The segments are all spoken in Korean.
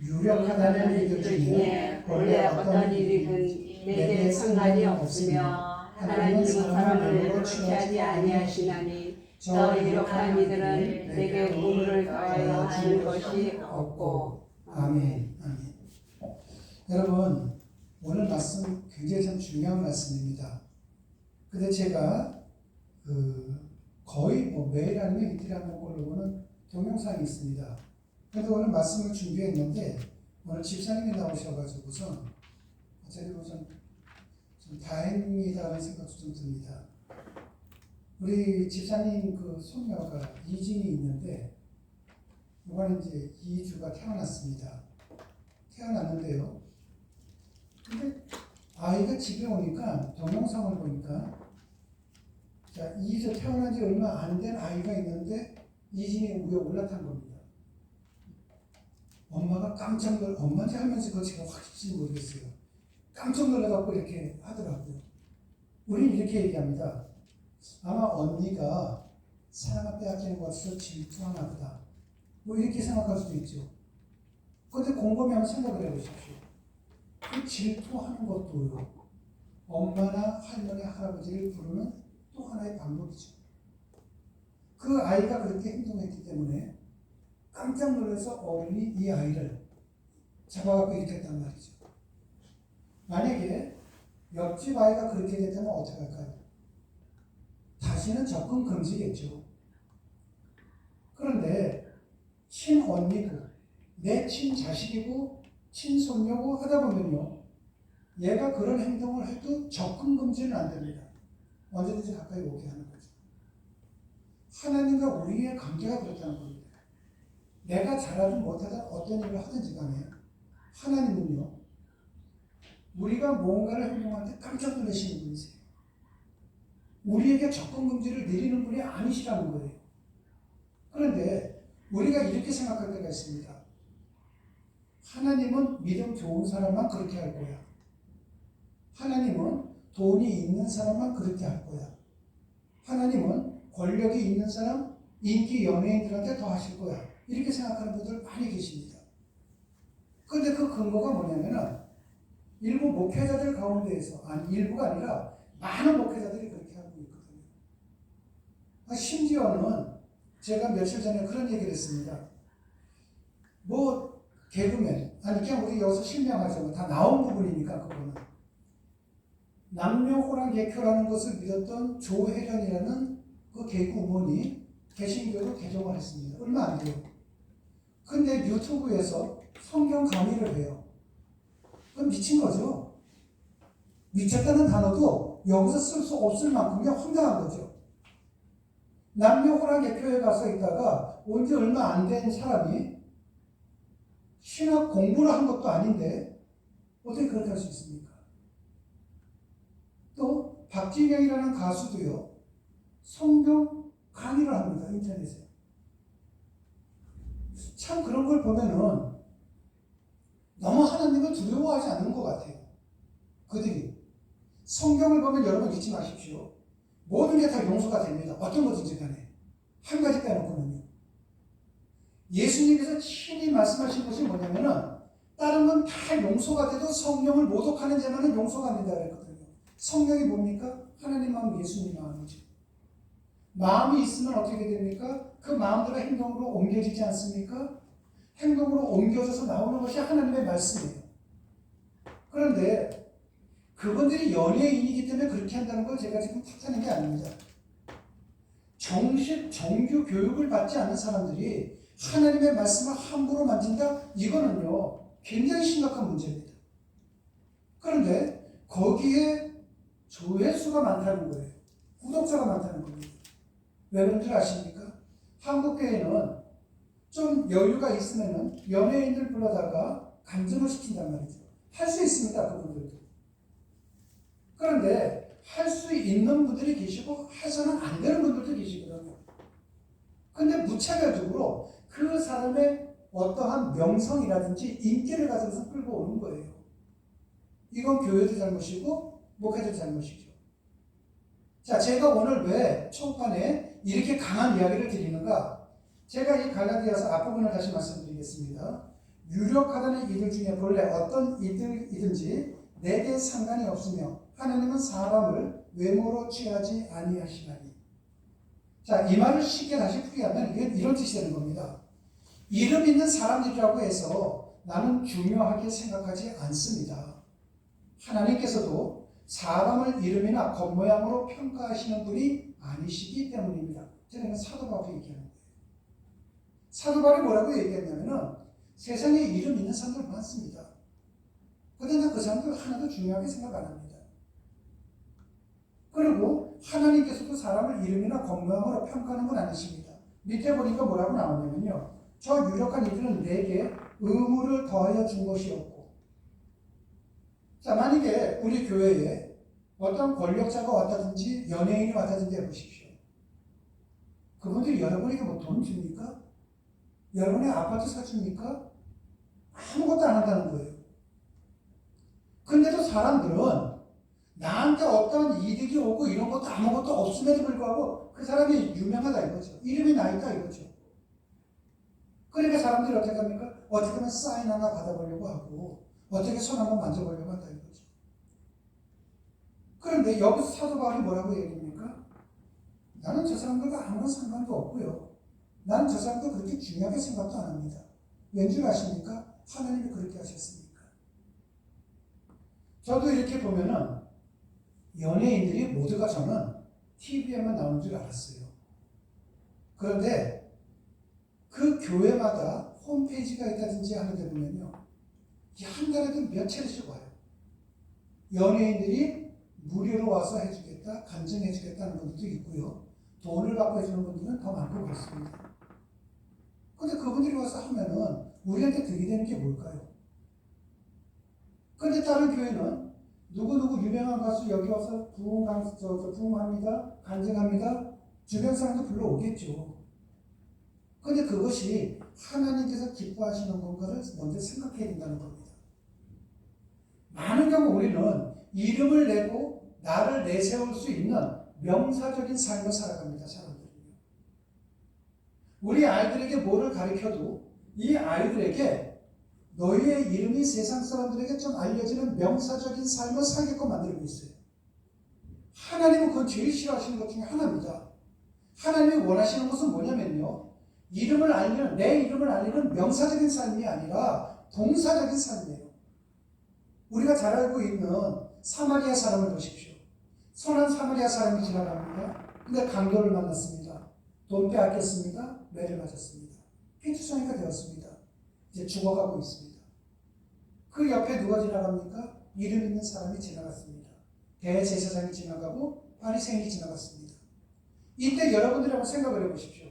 유력하다는 이들 중에 본래 어떤 일이든 내게 상관이 없으며 하나님은 사람을 그렇게 하지 아니하시나니 저 유력한 이들은 내게 의무를 더하여 하는 것이 없고. 아멘. 아멘. 여러분, 오늘 말씀 굉장히 참 중요한 말씀입니다. 근데 제가 거의 매일 아니면 이틀에 한 번 올라오는 동영상이 있습니다. 그래서 오늘 말씀을 준비했는데 오늘 집사님이 나오셔가지고선 어쨌든 좀 다행이다라는 생각도 좀 듭니다. 우리 집사님 그 손녀가 이진이 있는데 이번에 이제 2주가 태어났습니다. 태어났는데요. 근데 아이가 집에 오니까 동영상을 보니까 자, 2주 태어난 지 얼마 안 된 아이가 있는데 이진이 위에 올라탄 겁니다. 엄마가 깜짝 놀라, 엄마인지 할머니인지 그거 제가 확실히 모르겠어요. 깜짝 놀라갖고 이렇게 하더라고요. 우리는 이렇게 얘기합니다. 아마 언니가 사랑을 빼앗기는 것을 질투하나 보다. 뭐 이렇게 생각할 수도 있죠. 그런데 곰곰이 한번 생각을 해보십시오. 그 질투하는 것도요. 엄마나 할머니, 할아버지를 부르는 또 하나의 방법이죠. 그 아이가 그렇게 행동했기 때문에 깜짝 놀라서 어른이 이 아이를 잡아갖고 이렇게 했단 말이죠. 만약에 옆집 아이가 그렇게 됐다면 어떻게 할까요? 다시는 접근 금지겠죠. 그런데 친언니고 내 친자식이고 친손녀고 하다 보면요. 얘가 그런 행동을 해도 접근 금지는 안 됩니다. 언제든지 가까이 오게 하는 거죠. 하나님과 우리의 관계가 그렇다는 겁니다. 내가 잘하든 못하든 어떤 일을 하든지 간에 하나님은요. 우리가 뭔가를 행동할 때 깜짝 놀라시는 분이세요. 우리에게 접근 금지를 내리는 분이 아니시라는 거예요. 그런데 우리가 이렇게 생각할 때가 있습니다. 하나님은 믿음 좋은 사람만 그렇게 할 거야. 하나님은 돈이 있는 사람만 그렇게 할 거야. 하나님은 권력이 있는 사람, 인기 연예인들한테 더 하실 거야. 이렇게 생각하는 분들 많이 계십니다. 그런데 그 근거가 뭐냐면은 일부 목회자들 가운데에서, 아니 일부가 아니라 많은 목회자들이 그렇게 하고 있거든요. 심지어는 제가 며칠 전에 그런 얘기를 했습니다. 뭐 개그맨, 아니 그냥 우리 여기서 실명하죠. 다 나온 부분이니까 그거는. 남녀호랑개표라는 것을 믿었던 조혜련이라는 그 개그우먼이 개신교로 개종을 했습니다. 얼마 안 돼요. 근데 유튜브에서 성경 강의를 해요. 그럼 미친 거죠. 미쳤다는 단어도 여기서 쓸 수 없을 만큼의 황당한 거죠. 남녀호랑개표에 가서 있다가 온 지 얼마 안 된 사람이 신학 공부를 한 것도 아닌데 어떻게 그렇게 할 수 있습니까? 또 박진영이라는 가수도요. 성경 강의를 합니다. 인터넷에. 참 그런 걸 보면은 너무 하나님을 두려워하지 않는 것 같아요. 그들이. 성경을 보면 여러분 잊지 마십시오. 모든 게 다 용서가 됩니다. 어떤 것든지 간에. 한 가지 빼놓고는요. 예수님께서 친히 말씀하신 것이 뭐냐면은 다른 건 다 용서가 돼도 성령을 모독하는 자만은 용서가 안 된다고 했거든요. 성령이 뭡니까? 하나님 마음, 예수님 마음이죠. 마음이 있으면 어떻게 됩니까? 그 마음대로 행동으로 옮겨지지 않습니까? 행동으로 옮겨져서 나오는 것이 하나님의 말씀이에요. 그런데 그분들이 연예인이기 때문에 그렇게 한다는 걸 제가 지금 탓하는 게 아닙니다. 정규 교육을 받지 않은 사람들이 하나님의 말씀을 함부로 만진다? 이거는요, 굉장히 심각한 문제입니다. 그런데 거기에 조회수가 많다는 거예요. 구독자가 많다는 겁니다. 왜 그런 줄 아십니까? 한국교회는 좀 여유가 있으면은 연예인들 불러다가 간증을 시킨단 말이죠. 할 수 있습니다, 그분들도. 그런데 할 수 있는 분들이 계시고 해서는 안 되는 분들도 계시거든요. 근데 무차별적으로 그 사람의 어떠한 명성이라든지 인기를 가져서 끌고 오는 거예요. 이건 교회도 잘못이고 목회도 잘못이죠. 자, 제가 오늘 왜 초반에 이렇게 강한 이야기를 드리는가? 제가 이 갈라디아서 앞부분을 다시 말씀드리겠습니다. 유력하다는 이들 중에 본래 어떤 이들이든지 내게 상관이 없으며 하나님은 사람을 외모로 취하지 아니하시나니. 자, 이 말을 쉽게 다시 풀이하면 이게 이런 뜻이 되는 겁니다. 이름 있는 사람들이라고 해서 나는 중요하게 생각하지 않습니다. 하나님께서도 사람을 이름이나 겉모양으로 평가하시는 분이 아니시기 때문입니다. 저는 사도 바울이 얘기하는 거예요. 사도 바울이 뭐라고 얘기했냐면은 세상에 이름 있는 사람들 많습니다. 그런데 나 그 사람들 하나도 중요하게 생각 안 합니다. 그리고 하나님께서도 사람을 이름이나 겉모양으로 평가하는 건 아니십니다. 밑에 보니까 뭐라고 나오냐면요. 저 유력한 이들은 내게 의무를 더하여 준 것이 없고. 자, 만약에 우리 교회에 어떤 권력자가 왔다든지 연예인이 왔다든지 해보십시오. 그분들이 여러분에게 뭐 돈 줍니까? 여러분의 아파트 사줍니까? 아무것도 안 한다는 거예요. 근데도 사람들은 나한테 어떤 이득이 오고 이런 것도 아무것도 없음에도 불구하고 그 사람이 유명하다 이거죠. 이름이 나 있다 이거죠. 그러니까 사람들이 어떻게 합니까? 어떻게 하면 사인 하나 받아보려고 하고 어떻게 손 한번 만져보려고 한다 이거죠. 그런데 여기서 사도 바울이 뭐라고 얘기합니까? 나는 저 사람들과 아무런 상관도 없고요. 나는 저 사람도 그렇게 중요하게 생각도 안 합니다. 왠줄 아십니까? 하나님이 그렇게 하셨으니까. 저도 이렇게 보면은 연예인들이 모두가 저는 TV에만 나오는 줄 알았어요. 그런데 그 교회마다 홈페이지가 있다든지 하는데 보면요. 한 달에도 몇 차례씩 와요. 연예인들이 무료로 와서 해주겠다, 간증해주겠다는 분들도 있고요. 돈을 받고 해주는 분들은 더 많고 그렇습니다. 근데 그분들이 와서 하면은 우리한테 득이 되는 게 뭘까요? 근데 다른 교회는 누구누구 유명한 가수 여기 와서 부흥합니다, 간증합니다, 주변 사람도 불러오겠죠. 근데 그것이 하나님께서 기뻐하시는 건가를 먼저 생각해야 된다는 겁니다. 많은 경우 우리는 이름을 내고 나를 내세울 수 있는 명사적인 삶을 살아갑니다. 사람들은요. 우리 아이들에게 뭐를 가르쳐도 이 아이들에게 너희의 이름이 세상 사람들에게 좀 알려지는 명사적인 삶을 살게끔 만들고 있어요. 하나님은 그건 제일 싫어하시는 것 중에 하나입니다. 하나님이 원하시는 것은 뭐냐면요. 이름을 알리는, 내 이름을 알리는 명사적인 삶이 아니라 동사적인 삶이에요. 우리가 잘 알고 있는 사마리아 사람을 보십시오. 선한 사마리아 사람이 지나갑니다. 근데 강도를 만났습니다. 돈 빼앗겼습니다. 매를 맞았습니다. 피투성이가 되었습니다. 이제 죽어가고 있습니다. 그 옆에 누가 지나갑니까? 이름 있는 사람이 지나갔습니다. 대제사장이 지나가고 바리새인이 지나갔습니다. 이때 여러분들이 한번 생각을 해보십시오.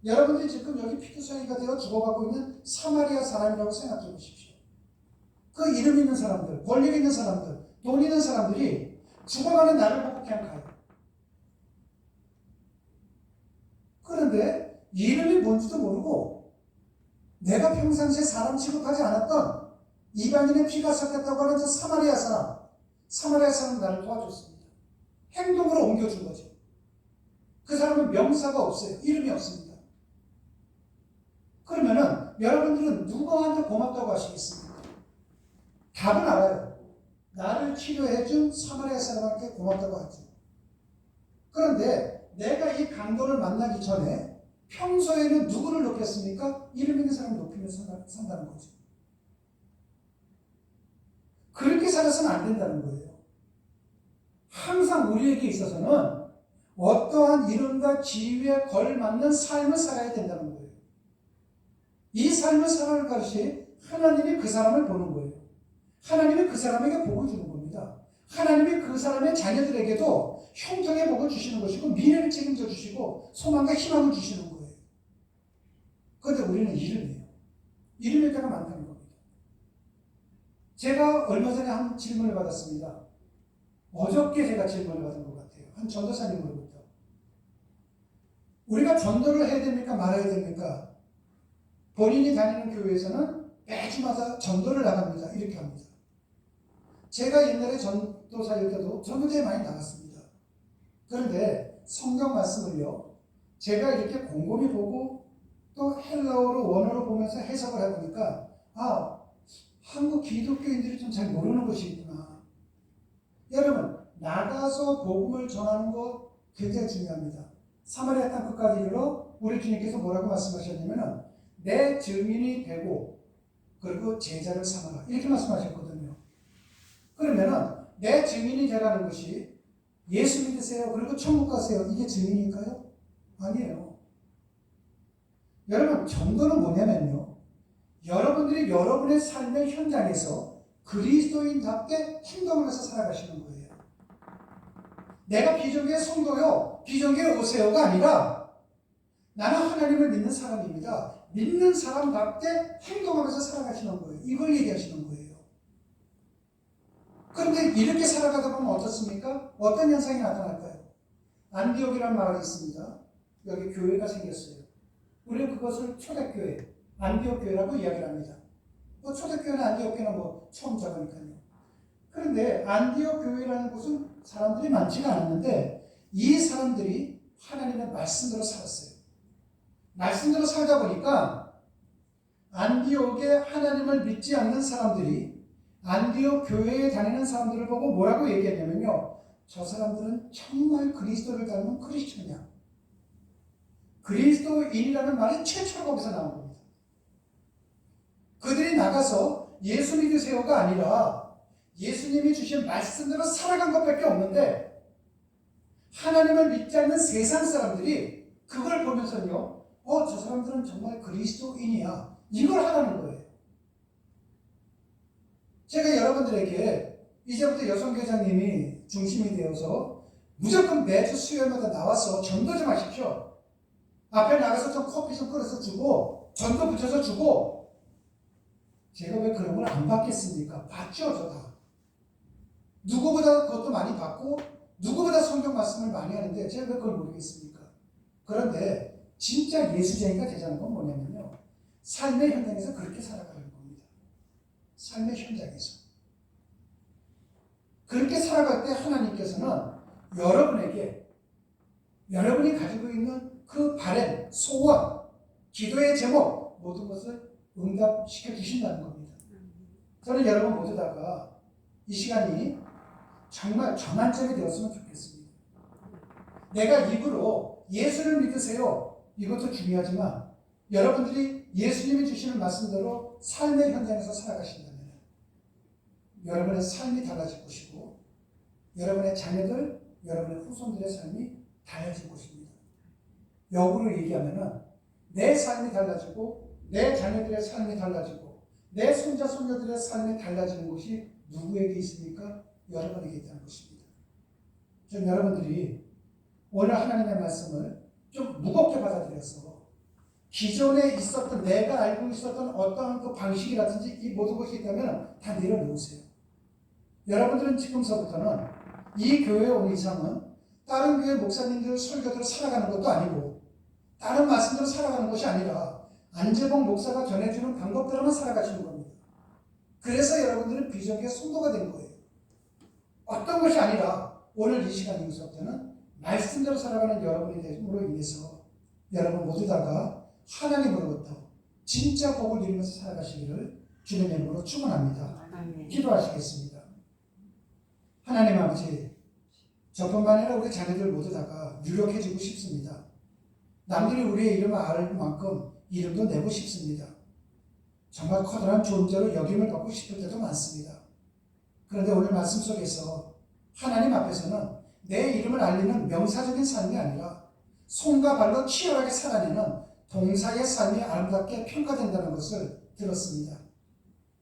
여러분들이 지금 여기 피투성이가 되어 죽어가고 있는 사마리아 사람이라고 생각해 보십시오. 그 이름 있는 사람들, 권력 있는 사람들, 돈 있는 사람들이 죽어가는 나를 보고 그냥 가요. 그런데 이름이 뭔지도 모르고 내가 평상시에 사람 취급하지 않았던 이방인의 피가 섞였다고 하는 저 사마리아 사람은 나를 도와줬습니다. 행동으로 옮겨준 거죠. 그 사람은 명사가 없어요. 이름이 없습니다. 그러면은 여러분들은 누구한테 고맙다고 하시겠습니까? 답은 알아요. 나를 치료해준 사마리아 사람한테 고맙다고 하죠. 그런데 내가 이 강도를 만나기 전에 평소에는 누구를 높였습니까? 이름 있는 사람을 높이면서 산다는 거죠. 그렇게 살아서는 안 된다는 거예요. 항상 우리에게 있어서는 어떠한 이름과 지위에 걸맞는 삶을 살아야 된다는 거예요. 이 삶을 살아갈 것이 하나님이 그 사람을 보는 거예요. 하나님이 그 사람에게 복을 주는 겁니다. 하나님이 그 사람의 자녀들에게도 형통의 복을 주시는 것이고 미래를 책임져 주시고 소망과 희망을 주시는 거예요. 그런데 우리는 이름이에요. 이름일 때가 많다는 겁니다. 제가 얼마 전에 한 질문을 받았습니다. 어저께 제가 질문을 받은 것 같아요. 한 전도사님으로부터. 우리가 전도를 해야 됩니까? 말아야 됩니까? 본인이 다니는 교회에서는 매주마다 전도를 나갑니다. 이렇게 합니다. 제가 옛날에 전도사일 때도 전도대에 많이 나갔습니다. 그런데 성경 말씀을요, 제가 이렇게 곰곰이 보고 또 헬라어로 원어로 보면서 해석을 해보니까 아, 한국 기독교인들이 좀 잘 모르는 것이 있구나. 여러분, 나가서 복음을 전하는 것 굉장히 중요합니다. 사마리아 땅 끝까지 이르러 우리 주님께서 뭐라고 말씀하셨냐면 내 증인이 되고 그리고 제자를 삼아라 이렇게 말씀하셨거든요. 그러면은 내 증인이 되라는 것이 예수 믿으세요 그리고 천국 가세요 이게 증인일까요? 아니에요. 여러분 전도는 뭐냐면요, 여러분들이 여러분의 삶의 현장에서 그리스도인답게 행동하면서 살아가시는 거예요. 내가 비정교회 성도요, 비정교회 오세요가 아니라 나는 하나님을 믿는 사람입니다. 믿는 사람답게 행동하면서 살아가시는 거예요. 이걸 얘기하시는 거예요. 그런데 이렇게 살아가다 보면 어떻습니까? 어떤 현상이 나타날까요? 안디옥이라는 마을이 있습니다. 여기 교회가 생겼어요. 우리는 그것을 초대교회, 안디옥 교회라고 이야기를 합니다. 초대교회나 안디옥 교회는 처음 작으니까요. 그런데 안디옥 교회라는 곳은 사람들이 많지가 않았는데 이 사람들이 하나님의 말씀대로 살았어요. 말씀대로 살다 보니까 안디옥에 하나님을 믿지 않는 사람들이 안디옥 교회에 다니는 사람들을 보고 뭐라고 얘기했냐면요, 저 사람들은 정말 그리스도를 닮은 크리스천이야. 그리스도인이라는 말이 최초로 거기서 나온 겁니다. 그들이 나가서 예수 믿으세요가 아니라 예수님이 주신 말씀대로 살아간 것밖에 없는데 하나님을 믿지 않는 세상 사람들이 그걸 보면서요, 저 사람들은 정말 그리스도인이야. 이걸 하라는 거예요. 제가 여러분들에게 이제부터 여성교장님이 중심이 되어서 무조건 매주 수요일마다 나와서 전도 좀 하십시오. 앞에 나가서 좀 커피 좀 끓여서 주고 전도 붙여서 주고, 제가 왜 그런 걸 안 받겠습니까? 받죠, 저 다. 누구보다 그것도 많이 받고 누구보다 성경 말씀을 많이 하는데 제가 왜 그걸 모르겠습니까? 그런데 진짜 예수쟁이가 되자는 건 뭐냐면요, 삶의 현장에서 그렇게 살아가는 겁니다. 삶의 현장에서 그렇게 살아갈 때 하나님께서는 여러분에게 여러분이 가지고 있는 그 바램, 소원, 기도의 제목 모든 것을 응답시켜 주신다는 겁니다. 저는 여러분 모두 다가 이 시간이 정말 저만점이 되었으면 좋겠습니다. 내가 입으로 예수를 믿으세요, 이것도 중요하지만 여러분들이 예수님이 주시는 말씀대로 삶의 현장에서 살아가신다면 여러분의 삶이 달라질 것이고 여러분의 자녀들, 여러분의 후손들의 삶이 달라질 것입니다. 역으로 얘기하면 내 삶이 달라지고 내 자녀들의 삶이 달라지고 내 손자 손녀들의 삶이 달라지는 것이 누구에게 있습니까? 여러분에게 있다는 것입니다. 좀 여러분들이 오늘 하나님의 말씀을 좀 무겁게 받아들여서 기존에 있었던 내가 알고 있었던 어떠한 그 방식이라든지 이 모든 것이 있다면 다 내려놓으세요. 여러분들은 지금서부터는 이 교회에 온 이상은 다른 교회 목사님들 설교대로 살아가는 것도 아니고 다른 말씀대로 살아가는 것이 아니라 안재봉 목사가 전해주는 방법대로만 살아가시는 겁니다. 그래서 여러분들은 비정의 성도가 된 거예요. 어떤 것이 아니라 오늘 이 시간 이후부터는 말씀대로 살아가는 여러분이 됨으로 인해서 여러분 모두 다가 하나님으로부터 진짜 복을 누리면서 살아가시기를 주님의 이름으로 축원합니다. 기도하시겠습니다. 하나님 아버지, 저뿐만 아니라 우리 자녀들 모두 다가 유력해지고 싶습니다. 남들이 우리의 이름을 알 만큼 이름도 내고 싶습니다. 정말 커다란 존재로 역임을 받고 싶을 때도 많습니다. 그런데 오늘 말씀 속에서 하나님 앞에서는 내 이름을 알리는 명사적인 삶이 아니라 손과 발로 치열하게 살아내는 동사의 삶이 아름답게 평가된다는 것을 들었습니다.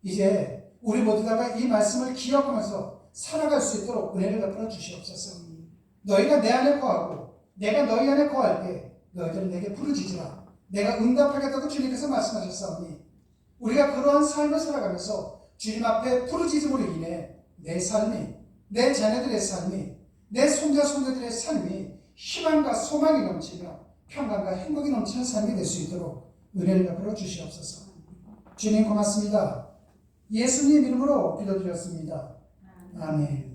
이제 우리 모두 다가 이 말씀을 기억하면서 살아갈 수 있도록 은혜를 베풀어 주시옵소서. 너희가 내 안에 거하고 내가 너희 안에 거할 때 너희들은 내게 부르짖으라. 내가 응답하겠다고 주님께서 말씀하셨사오니 우리가 그러한 삶을 살아가면서 주님 앞에 부르짖음으로 인해 내 삶이, 내 자녀들의 삶이, 내 손자 손녀들의 삶이 희망과 소망이 넘치며 평강과 행복이 넘치는 삶이 될 수 있도록 은혜를 베풀어 주시옵소서. 주님 고맙습니다. 예수님 이름으로 기도드렸습니다. 아멘.